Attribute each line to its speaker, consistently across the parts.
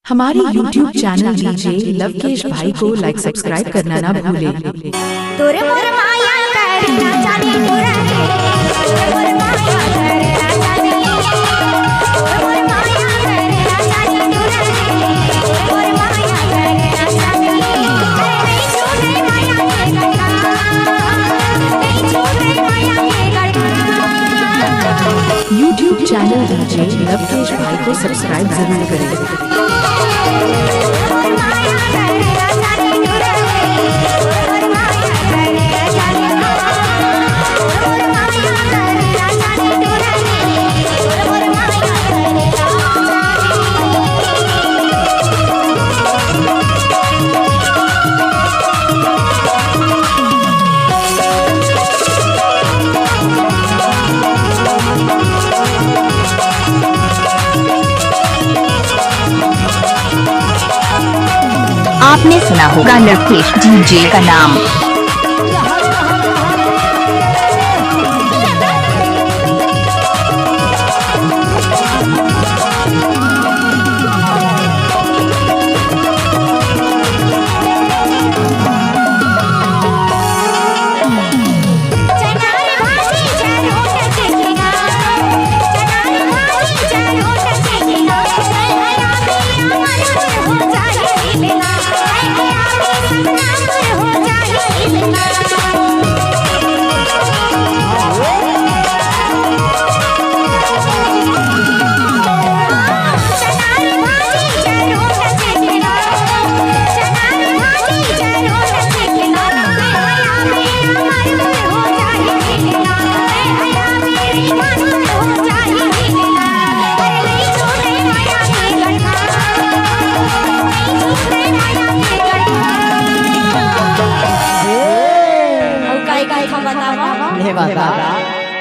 Speaker 1: हमारे YouTube channel DJ Lavkesh भाई को लाइक सब्सक्राइब करना ना भूले।
Speaker 2: तोरे मोर माया करना जाने तोरा के तोरे मोर माया करना जाने तोरे मोर माया करना जाने तोरा के तोरे मोर माया करना जाने नहीं छूटे माया के गढ़ा नहीं छूटे माया के गढ़ा।
Speaker 1: YouTube चैनल डीजे लवकेश भाई को सब्सक्राइब जरूर करें।
Speaker 3: आपने सुना होगा लवकेश डीजे का नाम।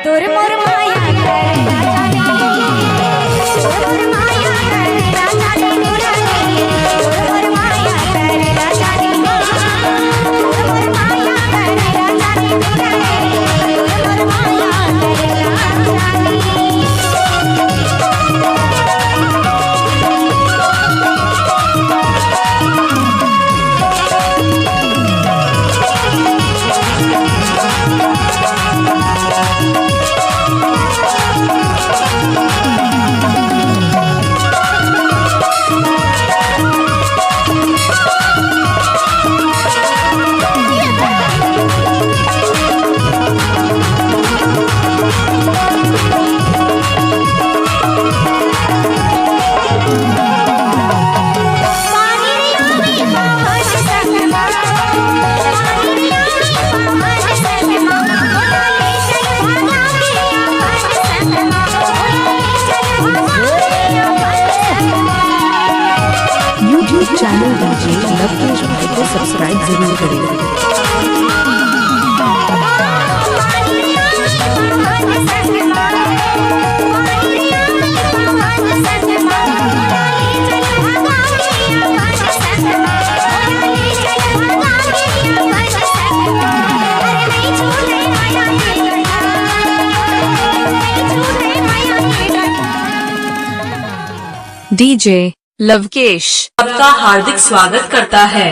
Speaker 2: तोरे मोर माया करना जाने तोरे मोर माया करना जाने तोरा के तोरे मोर माया करना जाने तोरे मोर माया करना जाने तोरा के तोरे मोर माया करना जाने।
Speaker 1: YouTube चैनल डीजे लवकेश भाई को सब्सक्राइब जरूर करें।
Speaker 4: डीजे लवकेश आपका हार्दिक स्वागत करता है।